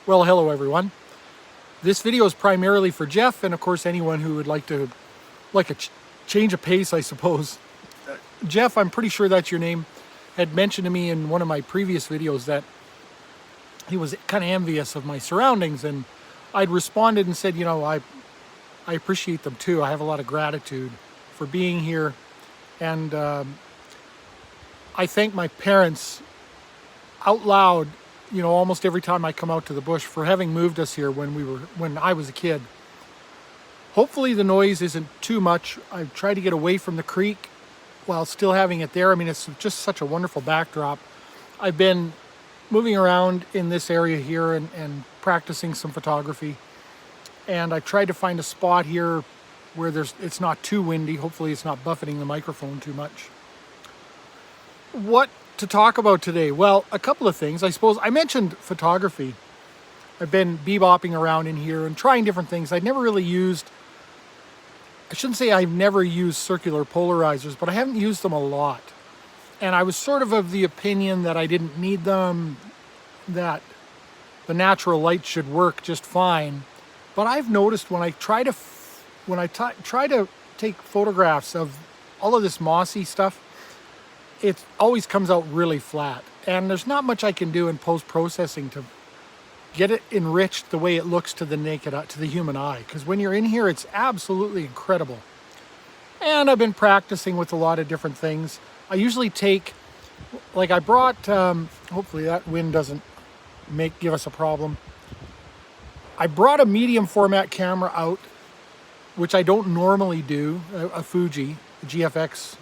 Well, hello everyone. This video is primarily for Jeff and of course anyone who would like a change of pace, I suppose. Jeff, I'm pretty sure that's your name, had mentioned to me in one of my previous videos that he was kind of envious of my surroundings, and I'd responded and said, I appreciate them too. I have a lot of gratitude for being here, and I thank my parents out loud, almost every time I come out to the bush, for having moved us here when I was a kid. Hopefully the noise isn't too much. I've tried to get away from the creek while still having it there. I mean, it's just such a wonderful backdrop. I've been moving around in this area here and practicing some photography. And I tried to find a spot here where it's not too windy. Hopefully it's not buffeting the microphone too much. What to talk about today? Well, a couple of things. I suppose I mentioned photography. I've been bebopping around in here and trying different things. I shouldn't say I've never used circular polarizers, but I haven't used them a lot. And I was sort of the opinion that I didn't need them, that the natural light should work just fine. But I've noticed when I try to take photographs of all of this mossy stuff, it always comes out really flat. And there's not much I can do in post-processing to get it enriched the way it looks to the naked eye, to the human eye. Because when you're in here, it's absolutely incredible. And I've been practicing with a lot of different things. I usually take, I brought, hopefully that wind doesn't give us a problem. I brought a medium format camera out, which I don't normally do, a Fuji, a GFX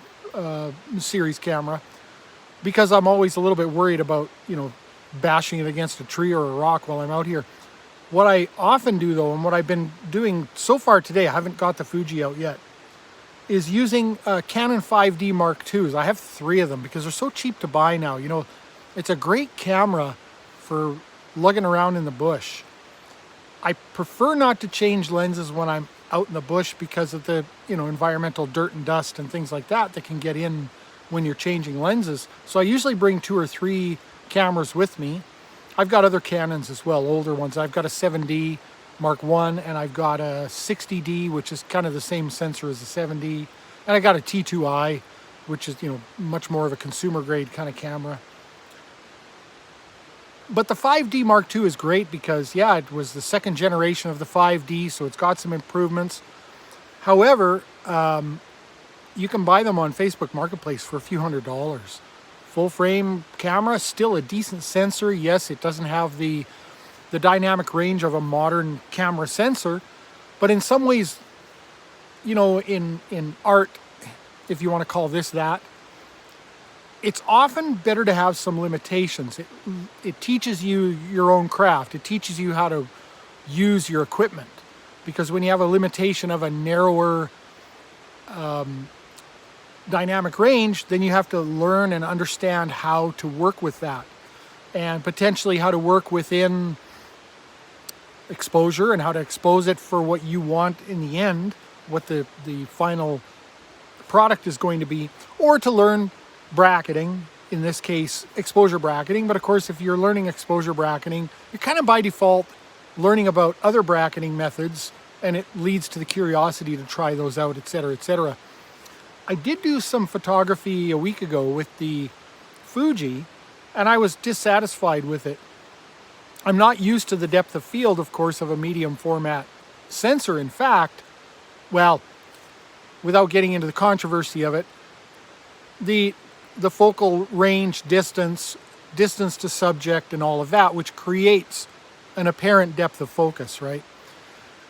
series camera, because I'm always a little bit worried about, bashing it against a tree or a rock while I'm out here. What I often do though, and what I've been doing so far today, I haven't got the Fuji out yet, is using Canon 5D Mark IIs. I have 3 of them because they're so cheap to buy now. It's a great camera for lugging around in the bush. I prefer not to change lenses when I'm out in the bush because of the, environmental dirt and dust and things like that can get in when you're changing lenses. So I usually bring 2 or 3 cameras with me. I've got other Canons as well, older ones. I've got a 7D Mark I, and I've got a 60D, which is kind of the same sensor as the 7D. And I got a T2i, which is, much more of a consumer grade kind of camera. But the 5D Mark II is great because, yeah, it was the 2nd generation of the 5D, so it's got some improvements. However, you can buy them on Facebook Marketplace for a few $100s. Full frame camera, still a decent sensor. Yes, it doesn't have the dynamic range of a modern camera sensor, but in some ways, in art, if you want to call this that, it's often better to have some limitations. It teaches you your own craft. It teaches you how to use your equipment, because when you have a limitation of a narrower dynamic range, then you have to learn and understand how to work with that, and potentially how to work within exposure and how to expose it for what you want in the end, what the final product is going to be, or to learn bracketing, in this case exposure bracketing. But of course, if you're learning exposure bracketing, you're kind of by default learning about other bracketing methods, and it leads to the curiosity to try those out, etc., etc. I did do some photography a week ago with the Fuji, and I was dissatisfied with it. I'm not used to the depth of field, of course, of a medium format sensor. In fact, well, without getting into the controversy of it, the focal range, distance to subject, and all of that, which creates an apparent depth of focus, right?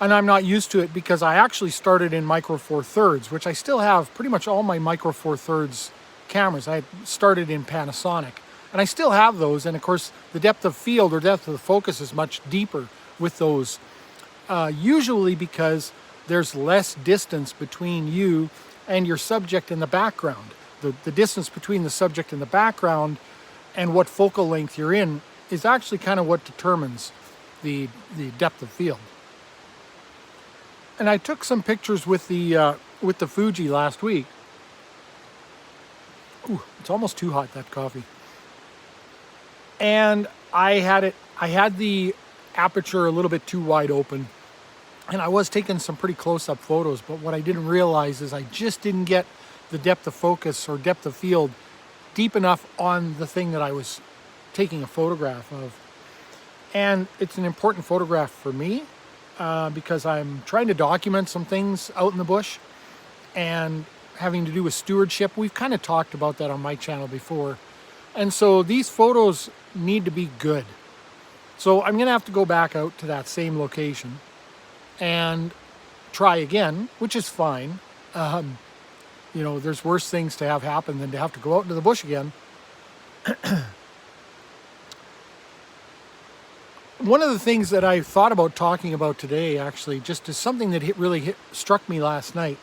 And I'm not used to it because I actually started in Micro Four Thirds, which I still have pretty much all my Micro Four Thirds cameras. I started in Panasonic, and I still have those. And of course, the depth of field or depth of the focus is much deeper with those, usually because there's less distance between you and your subject in the background. The distance between the subject and the background and what focal length you're in is actually kind of what determines the depth of field. And I took some pictures with the Fuji last week. Ooh, it's almost too hot, that coffee. And I had the aperture a little bit too wide open. And I was taking some pretty close-up photos, but what I didn't realize is I just didn't get the depth of focus or depth of field deep enough on the thing that I was taking a photograph of. And it's an important photograph for me because I'm trying to document some things out in the bush and having to do with stewardship. We've kind of talked about that on my channel before. And so these photos need to be good. So I'm going to have to go back out to that same location and try again, which is fine. You know, there's worse things to have happen than to have to go out into the bush again. One of the things that I thought about talking about today, actually, just is something that really struck me last night,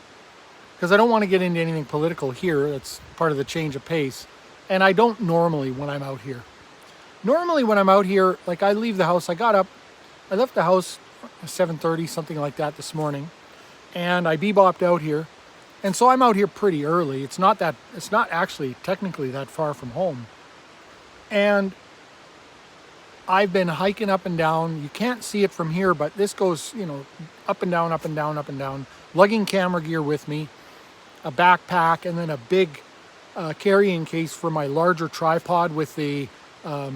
because I don't want to get into anything political here. That's part of the change of pace. And I don't normally when I'm out here. Normally when I'm out here, like I leave the house, I left the house at 7:30, something like that this morning, and I bebopped out here. And so I'm out here pretty early. It's not actually technically that far from home. And I've been hiking up and down. You can't see it from here, but this goes, you know, up and down, up and down, up and down, lugging camera gear with me, a backpack, and then a big carrying case for my larger tripod with the, I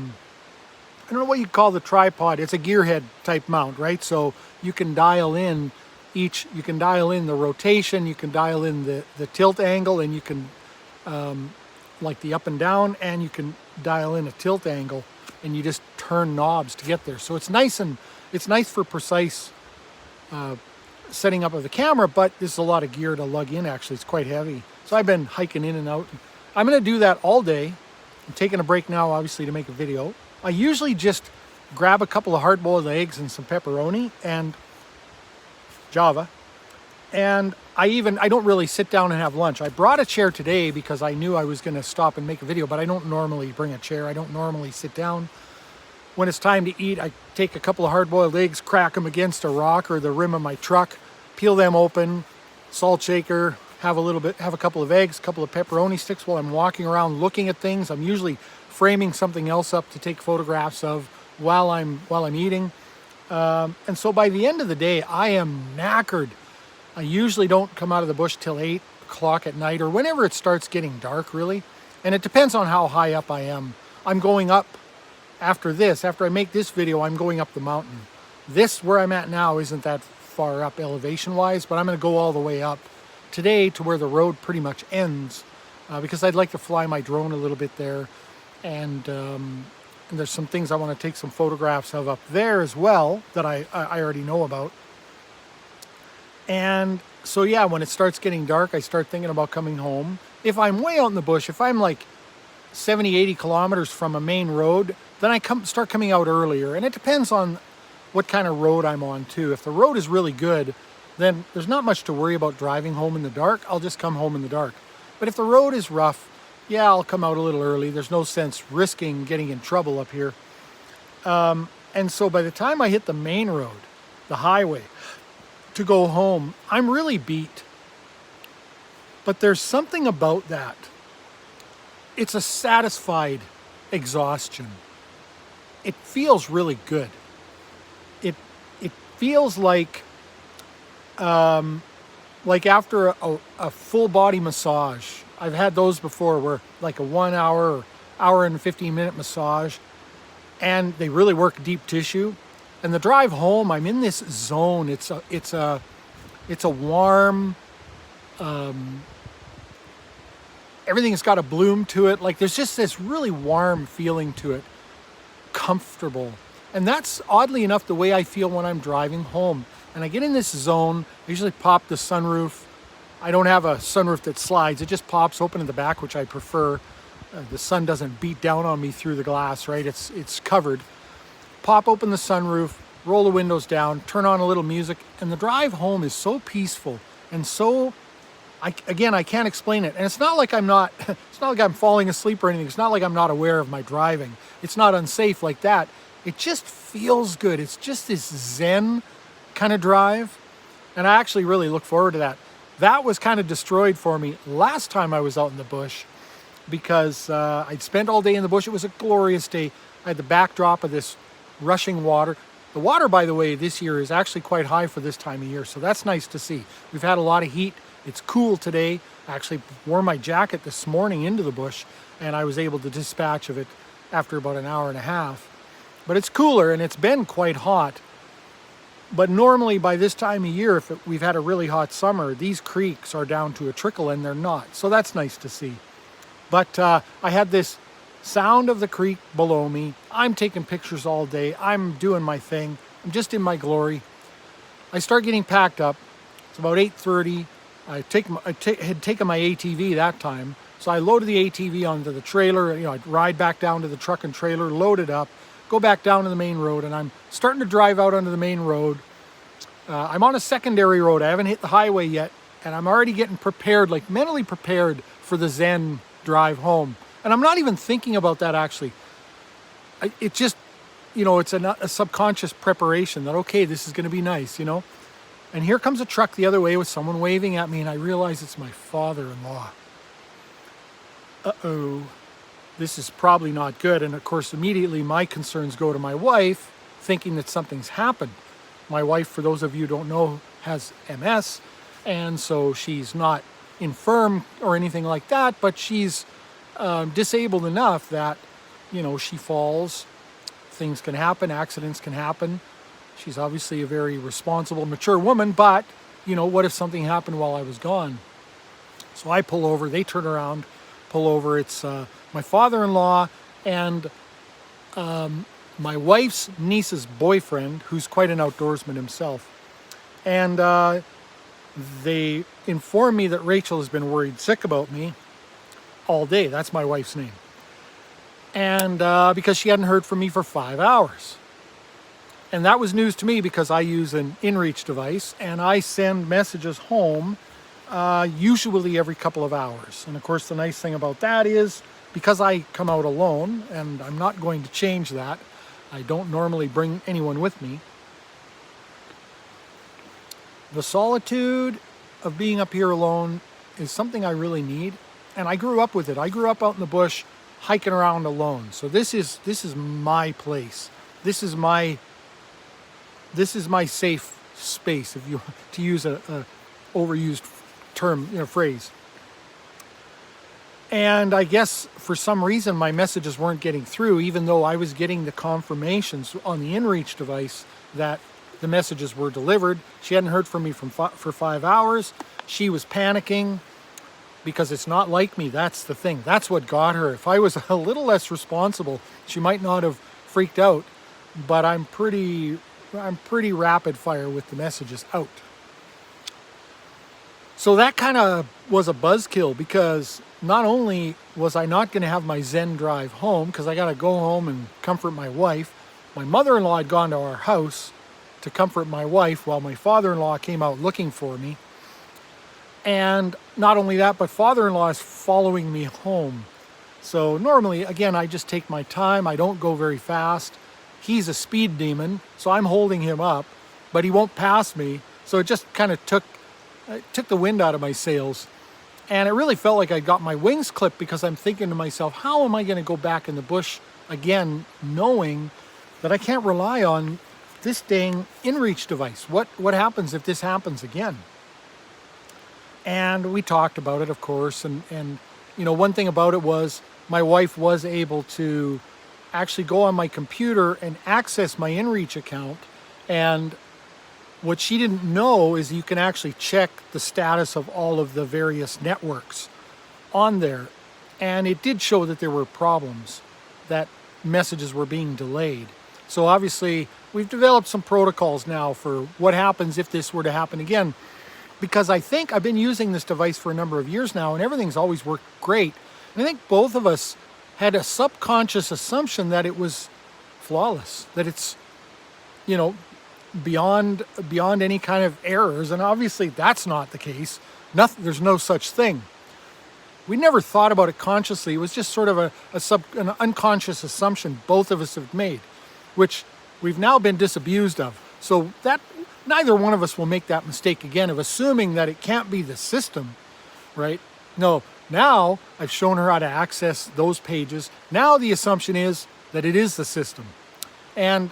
don't know what you call the tripod. It's a gearhead type mount, right? So you can dial in you can dial in the rotation, you can dial in the tilt angle, and you can, like the up and down, and you can dial in a tilt angle, and you just turn knobs to get there. So it's nice for precise setting up of the camera, but there's a lot of gear to lug in. Actually, it's quite heavy. So I've been hiking in and out. I'm going to do that all day. I'm taking a break now, obviously, to make a video. I usually just grab a couple of hard-boiled eggs and some pepperoni and Java. And I don't really sit down and have lunch. I brought a chair today because I knew I was going to stop and make a video, but I don't normally bring a chair. I don't normally sit down. When it's time to eat, I take a couple of hard-boiled eggs, crack them against a rock or the rim of my truck, peel them open, salt shaker, have a couple of eggs, a couple of pepperoni sticks while I'm walking around looking at things. I'm usually framing something else up to take photographs of while I'm eating. And so by the end of the day, I am knackered. I usually don't come out of the bush till 8 o'clock at night or whenever it starts getting dark, really. And it depends on how high up I am. I'm going up after I make this video, I'm going up the mountain. This, where I'm at now, isn't that far up elevation-wise, but I'm going to go all the way up today to where the road pretty much ends, because I'd like to fly my drone a little bit there. And there's some things I want to take some photographs of up there as well that I already know about. And so yeah, when it starts getting dark, I start thinking about coming home. If I'm way out in the bush, if I'm like 70, 80 kilometers from a main road, then I start coming out earlier. And it depends on what kind of road I'm on too. If the road is really good, then there's not much to worry about driving home in the dark. I'll just come home in the dark. But if the road is rough, yeah, I'll come out a little early. There's no sense risking getting in trouble up here. And so by the time I hit the main road, the highway, to go home, I'm really beat. But there's something about that. It's a satisfied exhaustion. It feels really good. It feels like after a full body massage. I've had those before where like a 1 hour or hour and 15-minute massage, and they really work deep tissue. And the drive home, I'm in this zone. It's a warm, everything has got a bloom to it. Like there's just this really warm feeling to it, comfortable. And that's oddly enough the way I feel when I'm driving home. And I get in this zone, I usually pop the sunroof. I don't have a sunroof that slides. It just pops open in the back, which I prefer. The sun doesn't beat down on me through the glass, right? It's covered. Pop open the sunroof, roll the windows down, turn on a little music, and the drive home is so peaceful and so, I can't explain it. And it's not like I'm falling asleep or anything. It's not like I'm not aware of my driving. It's not unsafe like that. It just feels good. It's just this Zen kind of drive. And I actually really look forward to that. That was kind of destroyed for me last time I was out in the bush because I'd spent all day in the bush. It was a glorious day. I had the backdrop of this rushing water. The water, by the way, this year is actually quite high for this time of year, so that's nice to see. We've had a lot of heat. It's cool today. I actually wore my jacket this morning into the bush, and I was able to dispatch of it after about an hour and a half. But it's cooler, and it's been quite hot. But normally by this time of year, if we've had a really hot summer, these creeks are down to a trickle, and they're not. So that's nice to see. But I had this sound of the creek below me. I'm taking pictures all day. I'm doing my thing. I'm just in my glory. I start getting packed up. It's about 8:30. I had taken my ATV that time. So I loaded the ATV onto the trailer. I'd ride back down to the truck and trailer, load it up, go back down to the main road, and I'm starting to drive out onto the main road. I'm on a secondary road. I haven't hit the highway yet, and I'm already getting prepared, like mentally prepared for the Zen drive home. And I'm not even thinking about that actually. It just, it's a subconscious preparation that, okay, this is going to be nice, And here comes a truck the other way with someone waving at me, and I realize it's my father-in-law. Uh-oh, this is probably not good. And of course, immediately my concerns go to my wife, thinking that something's happened. My wife, for those of you who don't know, has MS, and so she's not infirm or anything like that, but she's disabled enough that, she falls, things can happen, accidents can happen. She's obviously a very responsible, mature woman, but, what if something happened while I was gone? So I pull over, they turn around, pull over. It's my father-in-law and my wife's niece's boyfriend, who's quite an outdoorsman himself. And they inform me that Rachel has been worried sick about me all day. That's my wife's name. And because she hadn't heard from me for 5 hours. And that was news to me because I use an inReach device and I send messages home usually every couple of hours. And of course, the nice thing about that is because I come out alone, and I'm not going to change that. I don't normally bring anyone with me. The solitude of being up here alone is something I really need. And I grew up with it. I grew up out in the bush hiking around alone. So this is my place. This is my safe space, if you to use a overused term, phrase. And I guess for some reason my messages weren't getting through, even though I was getting the confirmations on the inReach device that the messages were delivered. She hadn't heard from me for 5 hours. She was panicking because it's not like me. That's the thing. That's what got her. If I was a little less responsible, she might not have freaked out. But I'm pretty rapid fire with the messages out. So that kind of was a buzzkill because not only was I not going to have my Zen drive home because I got to go home and comfort my wife, my mother-in-law had gone to our house to comfort my wife while my father-in-law came out looking for me. And not only that, but father-in-law is following me home. So normally, again, I just take my time. I don't go very fast. He's a speed demon, so I'm holding him up, but he won't pass me. So it just kind of took the wind out of my sails. And it really felt like I got my wings clipped because I'm thinking to myself, how am I going to go back in the bush again, knowing that I can't rely on this dang inReach device? What happens if this happens again? And we talked about it, of course. And one thing about it was my wife was able to actually go on my computer and access my inReach account. And what she didn't know is you can actually check the status of all of the various networks on there. And it did show that there were problems, that messages were being delayed. So obviously we've developed some protocols now for what happens if this were to happen again. Because I think I've been using this device for a number of years now and everything's always worked great. And I think both of us had a subconscious assumption that it was flawless, that it's, beyond any kind of errors. And obviously that's not the case. There's no such thing. We never thought about it consciously. It was just sort of an unconscious assumption both of us have made, which we've now been disabused of. So that neither one of us will make that mistake again of assuming that it can't be the system, right? No, now I've shown her how to access those pages. Now the assumption is that it is the system. And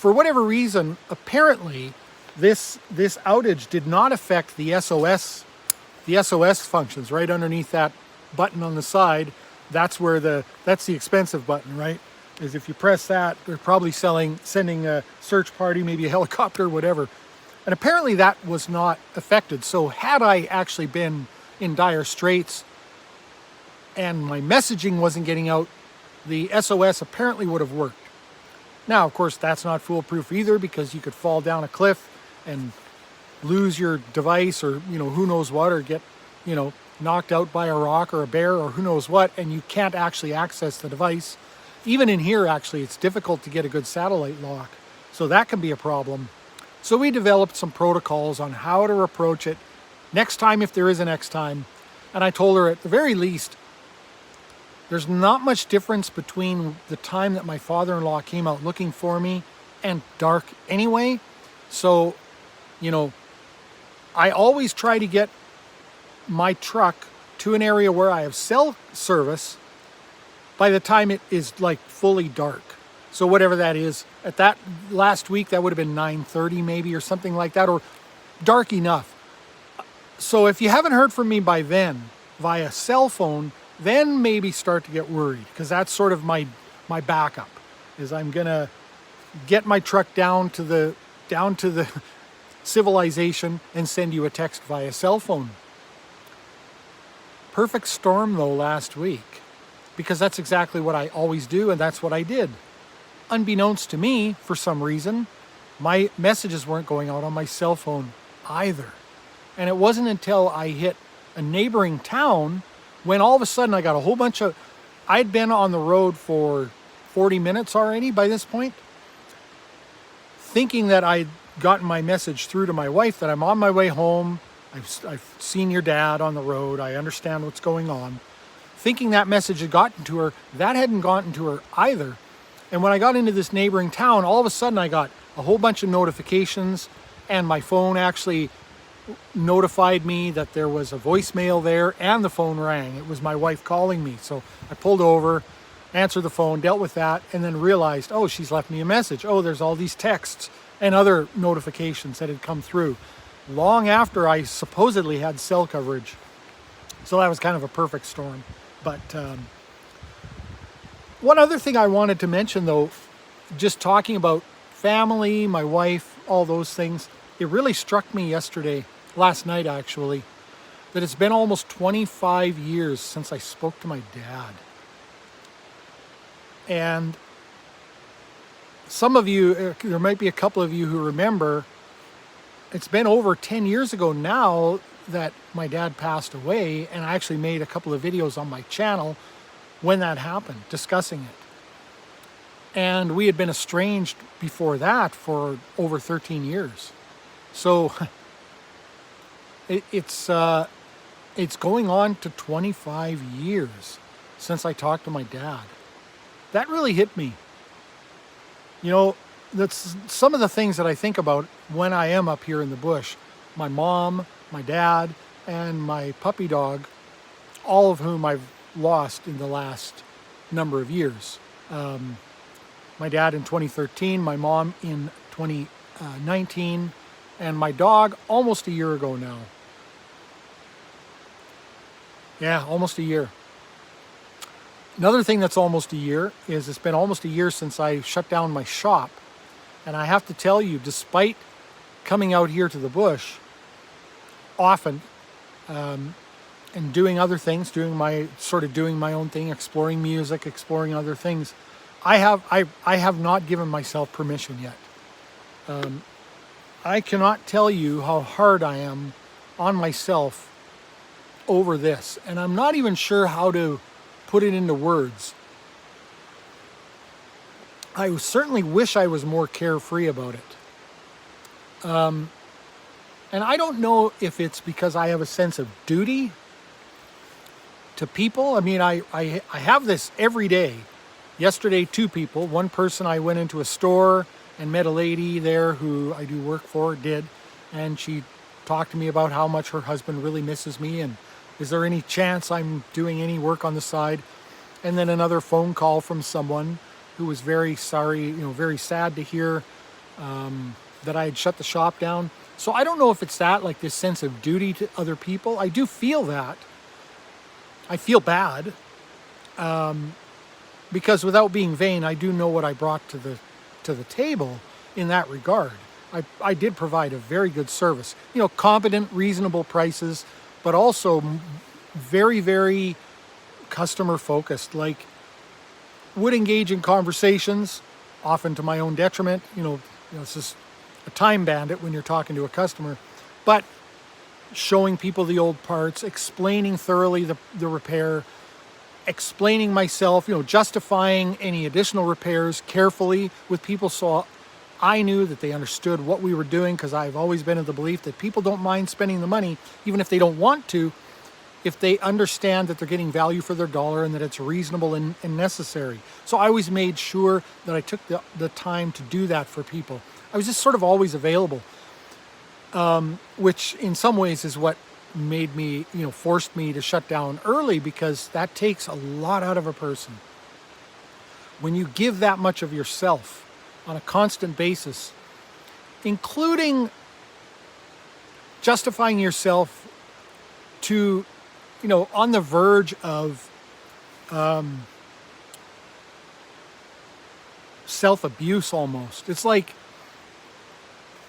for whatever reason, apparently this outage did not affect the SOS functions right underneath that button on the side. That's the expensive button, right? Is if you press that, they're probably sending a search party, maybe a helicopter, whatever. And apparently that was not affected. So had I actually been in dire straits and my messaging wasn't getting out, the SOS apparently would have worked. Now, of course, that's not foolproof either, because you could fall down a cliff and lose your device, or, who knows what, or get, knocked out by a rock or a bear or who knows what, and you can't actually access the device. Even in here, actually, it's difficult to get a good satellite lock. So that can be a problem. So we developed some protocols on how to approach it next time, if there is a next time. And I told her, at the very least, there's not much difference between the time that my father-in-law came out looking for me and dark anyway. So, I always try to get my truck to an area where I have cell service by the time it is like fully dark. So whatever that is, at that last week, that would have been 9:30 maybe, or something like that, or dark enough. So if you haven't heard from me by then via cell phone, then maybe start to get worried, because that's sort of my backup, is I'm gonna get my truck down to the civilization and send you a text via cell phone. Perfect storm though last week, because that's exactly what I always do, and that's what I did. Unbeknownst to me, for some reason, my messages weren't going out on my cell phone either. And it wasn't until I hit a neighboring town when all of a sudden I got a whole bunch of... I'd been on the road for 40 minutes already by this point, thinking that I'd gotten my message through to my wife, that I'm on my way home. I've seen your dad on the road. I understand what's going on. Thinking that message had gotten to her, that hadn't gotten to her either. And when I got into this neighboring town, all of a sudden I got a whole bunch of notifications, and my phone actually notified me that there was a voicemail there, and the phone rang. It was my wife calling me. So I pulled over, answered the phone, dealt with that, and then realized, oh, she's left me a message. Oh, there's all these texts and other notifications that had come through long after I supposedly had cell coverage. So that was kind of a perfect storm. But one other thing I wanted to mention, though, just talking about family, my wife, all those things, it really struck me last night actually, that it's been almost 25 years since I spoke to my dad. And some of you, there might be a couple of you who remember, it's been over 10 years ago now that my dad passed away, and I actually made a couple of videos on my channel when that happened, discussing it. And we had been estranged before that for over 13 years. So it's going on to 25 years since I talked to my dad. That really hit me. That's some of the things that I think about when I am up here in the bush. My mom, my dad, and my puppy dog, all of whom I've lost in the last number of years. My dad in 2013, my mom in 2019, and my dog almost a year ago now. Yeah, almost a year. Another thing that's almost a year is it's been almost a year since I shut down my shop. And I have to tell you, despite coming out here to the bush often, and doing other things, doing my own thing, exploring music, exploring other things, I have not given myself permission yet. I cannot tell you how hard I am on myself over this, and I'm not even sure how to put it into words. I certainly wish I was more carefree about it. And I don't know if it's because I have a sense of duty to people. I mean, I have this every day. Yesterday, 2 people. One person, I went into a store and met a lady there who I do work for, and she talked to me about how much her husband really misses me, and is there any chance I'm doing any work on the side? And then another phone call from someone who was very sorry, very sad to hear that I had shut the shop down. So I don't know if it's that, like this sense of duty to other people. I do feel that. I feel bad because without being vain, I do know what I brought to the table in that regard. I did provide a very good service, competent, reasonable prices, but also very, very customer focused. Like, would engage in conversations, often to my own detriment. It's just a time bandit when you're talking to a customer, but showing people the old parts, explaining thoroughly the repair, explaining myself, justifying any additional repairs carefully with people so I knew that they understood what we were doing, because I've always been of the belief that people don't mind spending the money, even if they don't want to, if they understand that they're getting value for their dollar and that it's reasonable and necessary. So I always made sure that I took the time to do that for people. I was just sort of always available, which in some ways is what made me, forced me to shut down early, because that takes a lot out of a person. When you give that much of yourself on a constant basis, including justifying yourself to, on the verge of self-abuse almost. It's like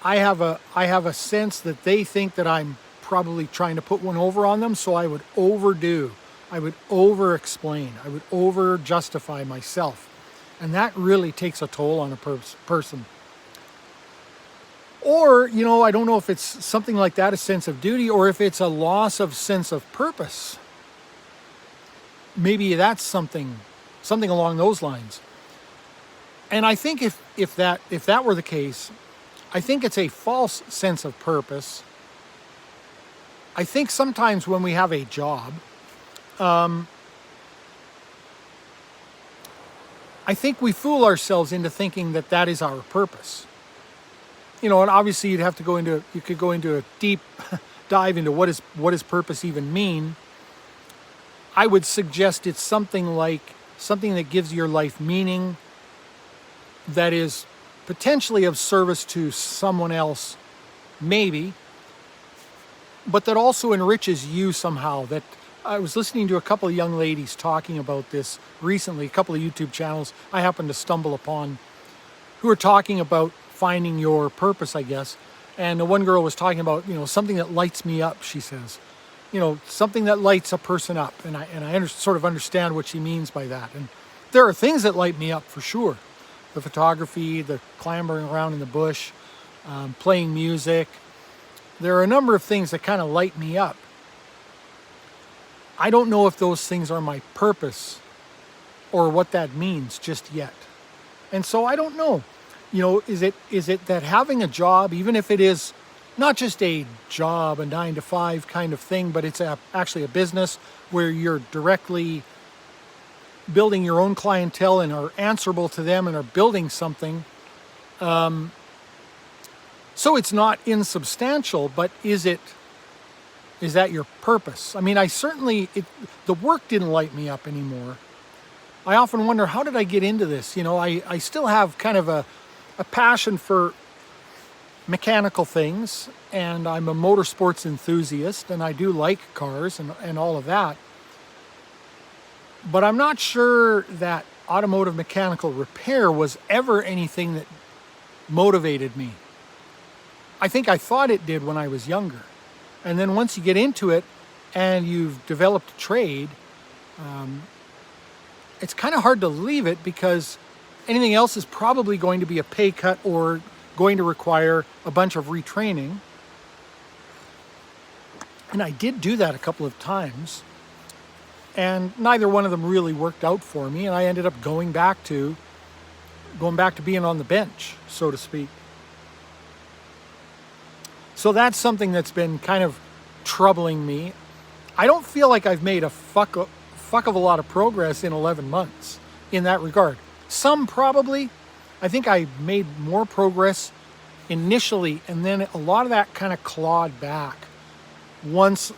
I have a sense that they think that I'm probably trying to put one over on them, so I would overdo. I would over-explain. I would over-justify myself. And that really takes a toll on a person. Or, I don't know if it's something like that, a sense of duty, or if it's a loss of sense of purpose. Maybe that's something along those lines. And I think if that were the case, I think it's a false sense of purpose. I think sometimes when we have a job, I think we fool ourselves into thinking that that is our purpose. And obviously you could go into a deep dive into what does purpose even mean. I would suggest it's something that gives your life meaning, that is potentially of service to someone else, maybe, but that also enriches you somehow. That I was listening to a couple of young ladies talking about this recently, a couple of YouTube channels I happened to stumble upon, who were talking about finding your purpose, I guess. And the one girl was talking about, something that lights me up, she says. Something that lights a person up. And I sort of understand what she means by that. And there are things that light me up for sure. The photography, the clambering around in the bush, playing music. There are a number of things that kind of light me up. I don't know if those things are my purpose or what that means just yet. And so I don't know. Is it that having a job, even if it is not just a job, a 9-to-5 kind of thing, but it's actually a business where you're directly building your own clientele and are answerable to them and are building something. So it's not insubstantial, but is that your purpose? I mean, the work didn't light me up anymore. I often wonder, how did I get into this? I still have kind of a passion for mechanical things, and I'm a motorsports enthusiast, and I do like cars and all of that. But I'm not sure that automotive mechanical repair was ever anything that motivated me. I think I thought it did when I was younger. And then once you get into it and you've developed a trade, it's kind of hard to leave it, because anything else is probably going to be a pay cut or going to require a bunch of retraining. And I did do that a couple of times, and neither one of them really worked out for me, and I ended up going back to being on the bench, so to speak. So that's something that's been kind of troubling me. I don't feel like I've made a fuck of a lot of progress in 11 months in that regard. Some probably. I think I made more progress initially, and then a lot of that kind of clawed back once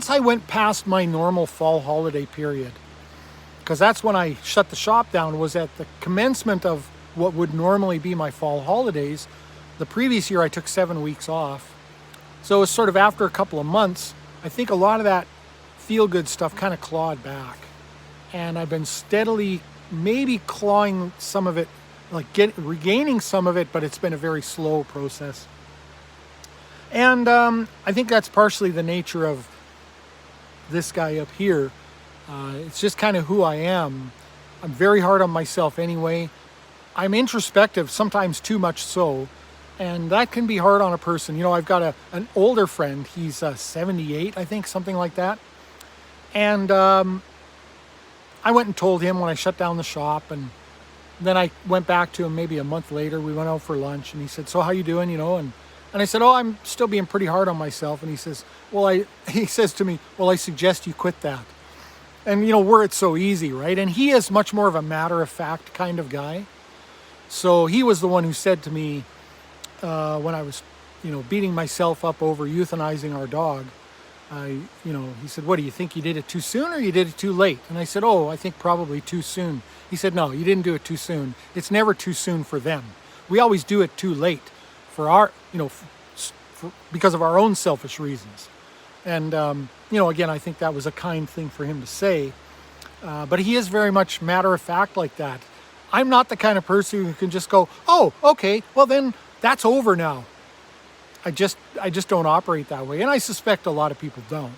I went past my normal fall holiday period. Because that's when I shut the shop down, was at the commencement of what would normally be my fall holidays. The previous year I took 7 weeks off. So it was sort of after a couple of months, I think a lot of that feel-good stuff kind of clawed back. And I've been steadily maybe clawing some of it, like regaining some of it, but it's been a very slow process. And I think that's partially the nature of this guy up here. It's just kind of who I am. I'm very hard on myself anyway. I'm introspective, sometimes too much so, and that can be hard on a person. You know, I've got an older friend. He's 78, I think, something like that. And I went and told him when I shut down the shop, and then I went back to him maybe a month later. We went out for lunch, and he said, "So how you doing?" You know, and I said, "Oh, I'm still being pretty hard on myself." And he says, he says to me, "Well, I suggest you quit that." And you know, we're it's so easy, right? And he is much more of a matter-of-fact kind of guy. So he was the one who said to me when I was, you know, beating myself up over euthanizing our dog. He said, "What do you think? You did it too soon or you did it too late?" And I said, "Oh, I think probably too soon." He said, "No, you didn't do it too soon. It's never too soon for them. We always do it too late for our, because of our own selfish reasons." And, again, I think that was a kind thing for him to say. But he is very much matter of fact like that. I'm not the kind of person who can just go, "Oh, okay, well then that's over now." I just don't operate that way. And I suspect a lot of people don't.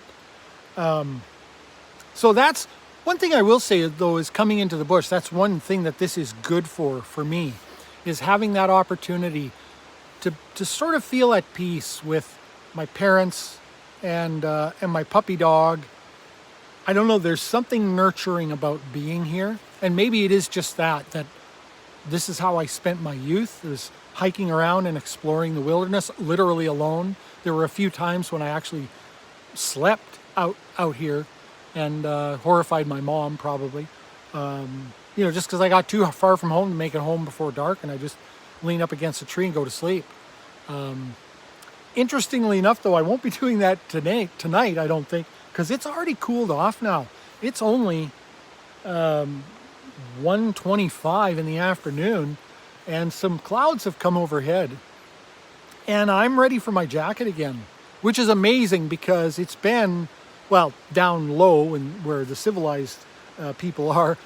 So that's one thing I will say, though, is coming into the bush. That's one thing that this is good for me, is having that opportunity to sort of feel at peace with my parents and my puppy dog. I don't know, there's something nurturing about being here. And maybe it is just that this is how I spent my youth, is hiking around and exploring the wilderness, literally alone. There were a few times when I actually slept out here and horrified my mom probably. Just because I got too far from home to make it home before dark, and I just lean up against a tree and go to sleep. Interestingly enough, though, I won't be doing that tonight, I don't think, because it's already cooled off now. It's only 1:25 in the afternoon, and some clouds have come overhead. And I'm ready for my jacket again, which is amazing because it's been, well, down low and where the civilized people are.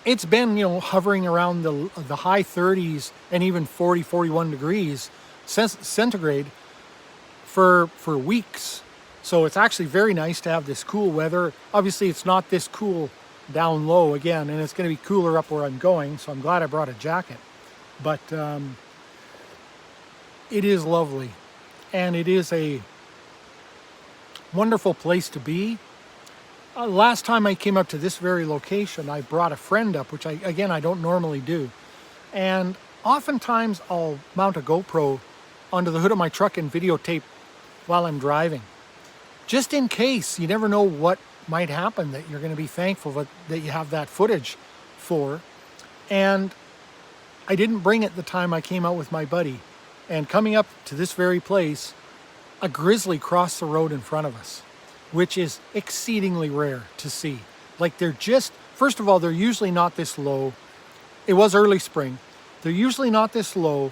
It's been, hovering around the high 30s and even 40, 41 degrees centigrade for weeks. So it's actually very nice to have this cool weather. Obviously, it's not this cool down low again, and it's going to be cooler up where I'm going, so I'm glad I brought a jacket. But it is lovely, and it is a wonderful place to be. Last time I came up to this very location, I brought a friend up, which I don't normally do. And oftentimes I'll mount a GoPro onto the hood of my truck and videotape while I'm driving. Just in case, you never know what might happen that you're going to be thankful that you have that footage for. And I didn't bring it the time I came out with my buddy. And coming up to this very place, a grizzly crossed the road in front of us, which is exceedingly rare to see. Like first of all, they're usually not this low. It was early spring. They're usually not this low,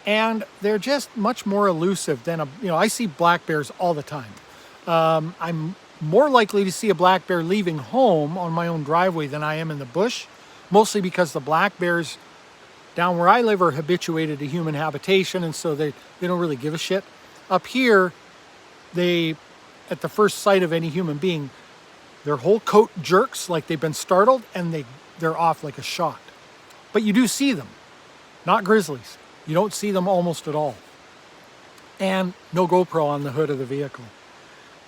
and they're just much more elusive than I see black bears all the time. I'm more likely to see a black bear leaving home on my own driveway than I am in the bush, mostly because the black bears down where I live are habituated to human habitation, and so they don't really give a shit. Up here, at the first sight of any human being, their whole coat jerks like they've been startled, and they're off like a shot. But you do see them, not grizzlies. You don't see them almost at all. And no GoPro on the hood of the vehicle.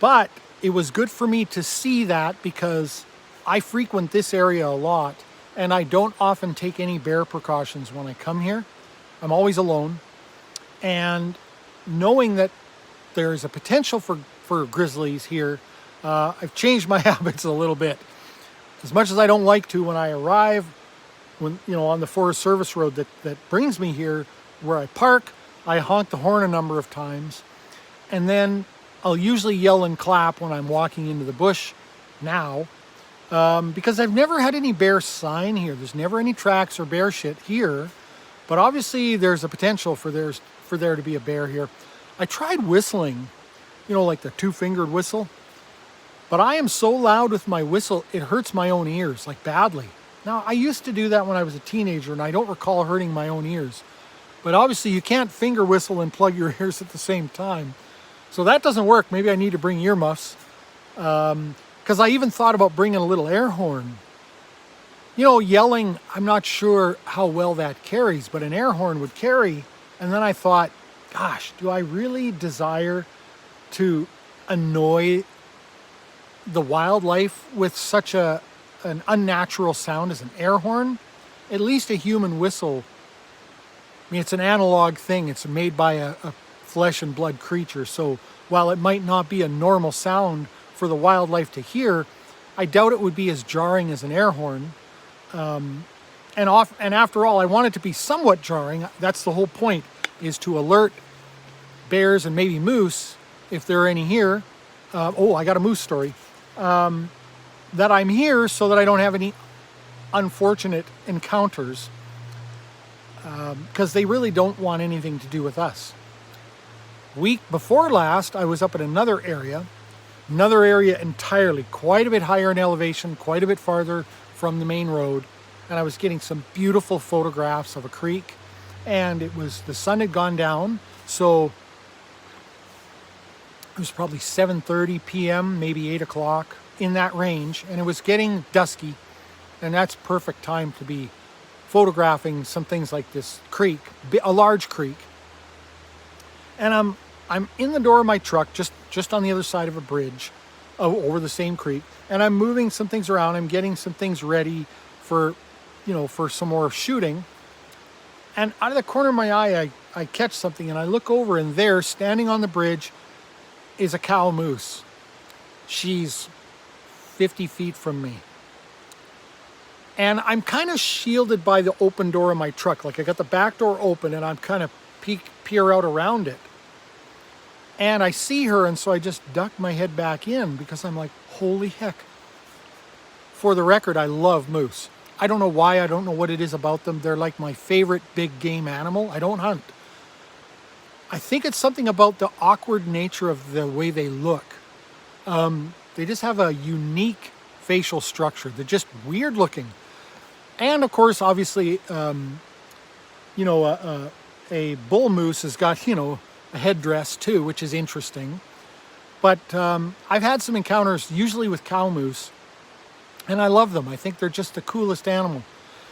But it was good for me to see that because I frequent this area a lot, and I don't often take any bear precautions when I come here. I'm always alone. And knowing that there's a potential for grizzlies here, I've changed my habits a little bit. As much as I don't like to, when I arrive, on the Forest Service road that brings me here, where I park, I honk the horn a number of times, and then I'll usually yell and clap when I'm walking into the bush now, because I've never had any bear sign here. There's never any tracks or bear shit here, but obviously there's a potential for there to be a bear here. I tried whistling, you know, like the two-fingered whistle, but I am so loud with my whistle, it hurts my own ears, like badly. Now, I used to do that when I was a teenager, and I don't recall hurting my own ears. But obviously you can't finger whistle and plug your ears at the same time. So that doesn't work. Maybe I need to bring earmuffs. Because I even thought about bringing a little air horn. You know, yelling, I'm not sure how well that carries, but an air horn would carry. And then I thought, gosh, do I really desire to annoy the wildlife with such an unnatural sound as an air horn? At least a human whistle, I mean, it's an analog thing. It's made by a flesh and blood creature. So while it might not be a normal sound for the wildlife to hear, I doubt it would be as jarring as an air horn. And after all, I want it to be somewhat jarring. That's the whole point, is to alert bears and maybe moose, if there are any here. Oh, I got a moose story. That I'm here so that I don't have any unfortunate encounters, because they really don't want anything to do with us. Week before last, I was up at another area entirely, quite a bit higher in elevation, quite a bit farther from the main road, and I was getting some beautiful photographs of a creek, and the sun had gone down, so it was probably 7:30 p.m., maybe 8 o'clock, in that range, and it was getting dusky, and that's perfect time to be photographing some things like this creek, a large creek. And I'm in the door of my truck, just on the other side of a bridge over the same creek, and I'm moving some things around. I'm getting some things ready for some more shooting. And out of the corner of my eye, I catch something, and I look over, and there, standing on the bridge, is a cow moose. She's 50 feet from me. And I'm kind of shielded by the open door of my truck. Like, I got the back door open, and I'm kind of peer out around it. And I see her, and so I just duck my head back in, because I'm like, holy heck. For the record, I love moose. I don't know why. I don't know what it is about them. They're like my favorite big game animal. I don't hunt. I think it's something about the awkward nature of the way they look. They just have a unique facial structure. They're just weird looking. And of course, obviously, a bull moose has got, a headdress too, which is interesting. But I've had some encounters, usually with cow moose, and I love them. I think they're just the coolest animal.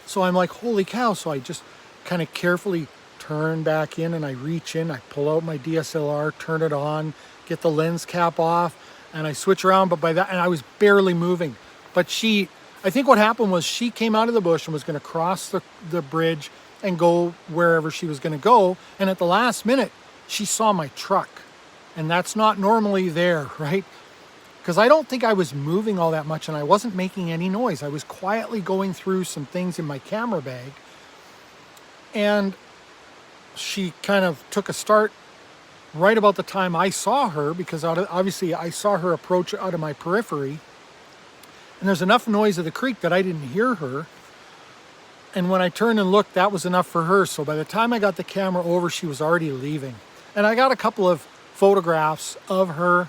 So I'm like, holy cow. So I just kind of carefully turn back in, and I reach in, I pull out my DSLR, turn it on, get the lens cap off, and I switch around. But by that, and I was barely moving. But I think what happened was she came out of the bush and was going to cross the bridge and go wherever she was going to go. And at the last minute, she saw my truck. And that's not normally there, right? Because I don't think I was moving all that much, and I wasn't making any noise. I was quietly going through some things in my camera bag. And she kind of took a start right about the time I saw her, because obviously I saw her approach out of my periphery. And there's enough noise of the creek that I didn't hear her. And when I turned and looked, that was enough for her. So by the time I got the camera over, she was already leaving. And I got a couple of photographs of her,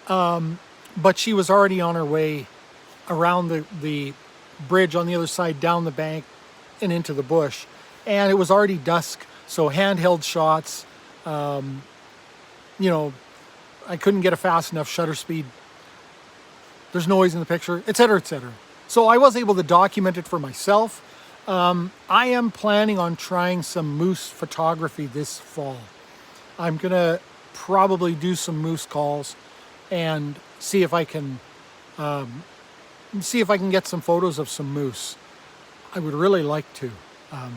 but she was already on her way around the bridge on the other side, down the bank and into the bush. And it was already dusk, so handheld shots, I couldn't get a fast enough shutter speed. There's noise in the picture, etc., etc. So I was able to document it for myself. I am planning on trying some moose photography this fall. I'm gonna probably do some moose calls and see if I can get some photos of some moose. I would really like to.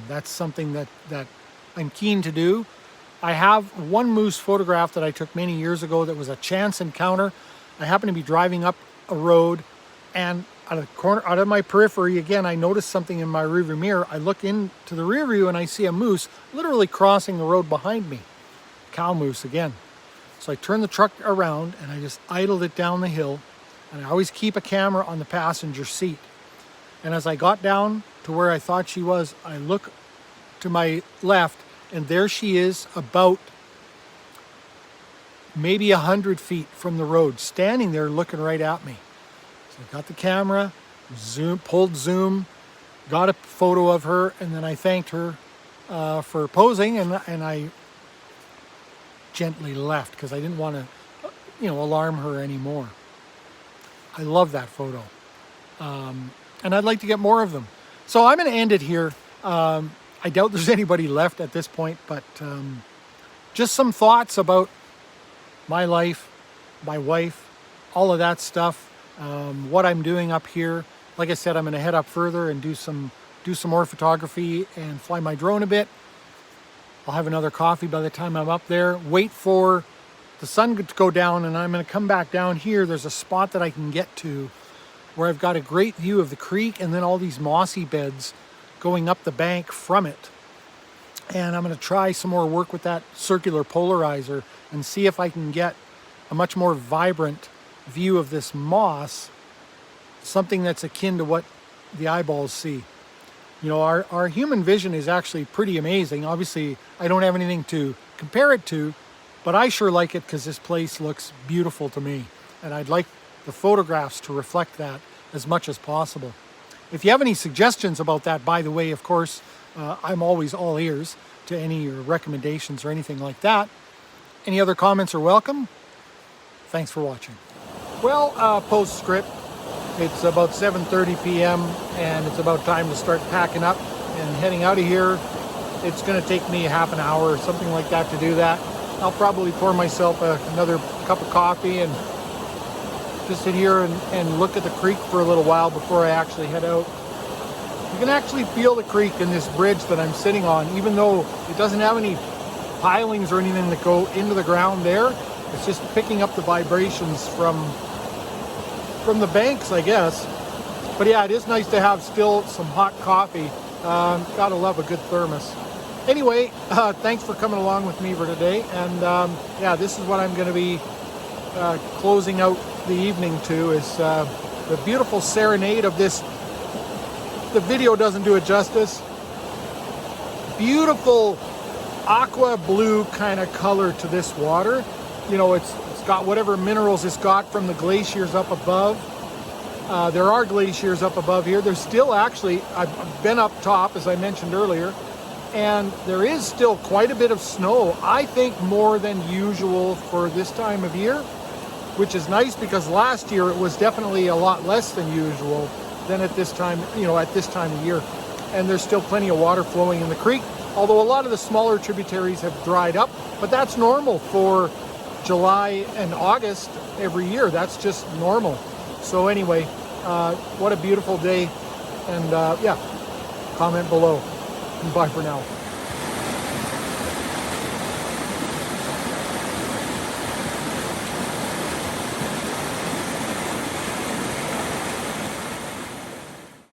That's something that I'm keen to do. I have one moose photograph that I took many years ago that was a chance encounter. I happened to be driving up a road, and out of my periphery, again, I noticed something in my rearview mirror. I look into the rear view and I see a moose literally crossing the road behind me. Cow moose again. So I turned the truck around and I just idled it down the hill, And I always keep a camera on the passenger seat. And as I got down to where I thought she was, I look to my left, and there she is, about maybe 100 feet from the road, standing there looking right at me. So I got the camera, pulled zoom, got a photo of her, and then I thanked her for posing, and I gently left because I didn't want to, alarm her anymore. I love that photo, and I'd like to get more of them. So I'm going to end it here. I doubt there's anybody left at this point, but just some thoughts about my life, my wife, all of that stuff, what I'm doing up here. Like I said, I'm going to head up further and do some more photography and fly my drone a bit. I'll have another coffee by the time I'm up there. Wait for the sun to go down, and I'm going to come back down here. There's a spot that I can get to where I've got a great view of the creek and then all these mossy beds going up the bank from it. And I'm going to try some more work with that circular polarizer and see if I can get a much more vibrant view of this moss, something that's akin to what the eyeballs see. Our human vision is actually pretty amazing. Obviously, I don't have anything to compare it to, but I sure like it because this place looks beautiful to me. And I'd like the photographs to reflect that as much as possible. If you have any suggestions about that, by the way, of course, I'm always all ears to any recommendations or anything like that. Any other comments are welcome. Thanks for watching. Well, postscript. It's about 7:30 p.m. and it's about time to start packing up and heading out of here. It's going to take me half an hour or something like that to do that. I'll probably pour myself another cup of coffee and just sit here and look at the creek for a little while before I actually head out. You can actually feel the creek in this bridge that I'm sitting on, even though it doesn't have any pilings or anything that go into the ground there. It's just picking up the vibrations from the banks, I guess. But yeah, it is nice to have still some hot coffee. Gotta love a good thermos. Anyway, thanks for coming along with me for today. And yeah, this is what I'm going to be closing out the evening to, is the beautiful serenade of this. The video doesn't do it justice. Beautiful aqua blue kind of color to this water. It's got whatever minerals it's got from the glaciers up above. There are glaciers up above here. There's still actually, I've been up top, as I mentioned earlier, and there is still quite a bit of snow. I think more than usual for this time of year, which is nice because last year it was definitely a lot less than usual than at this time, at this time of year. And there's still plenty of water flowing in the creek, although a lot of the smaller tributaries have dried up, but that's normal for July and August every year. That's just normal. So anyway, what a beautiful day. And yeah, comment below. And bye for now.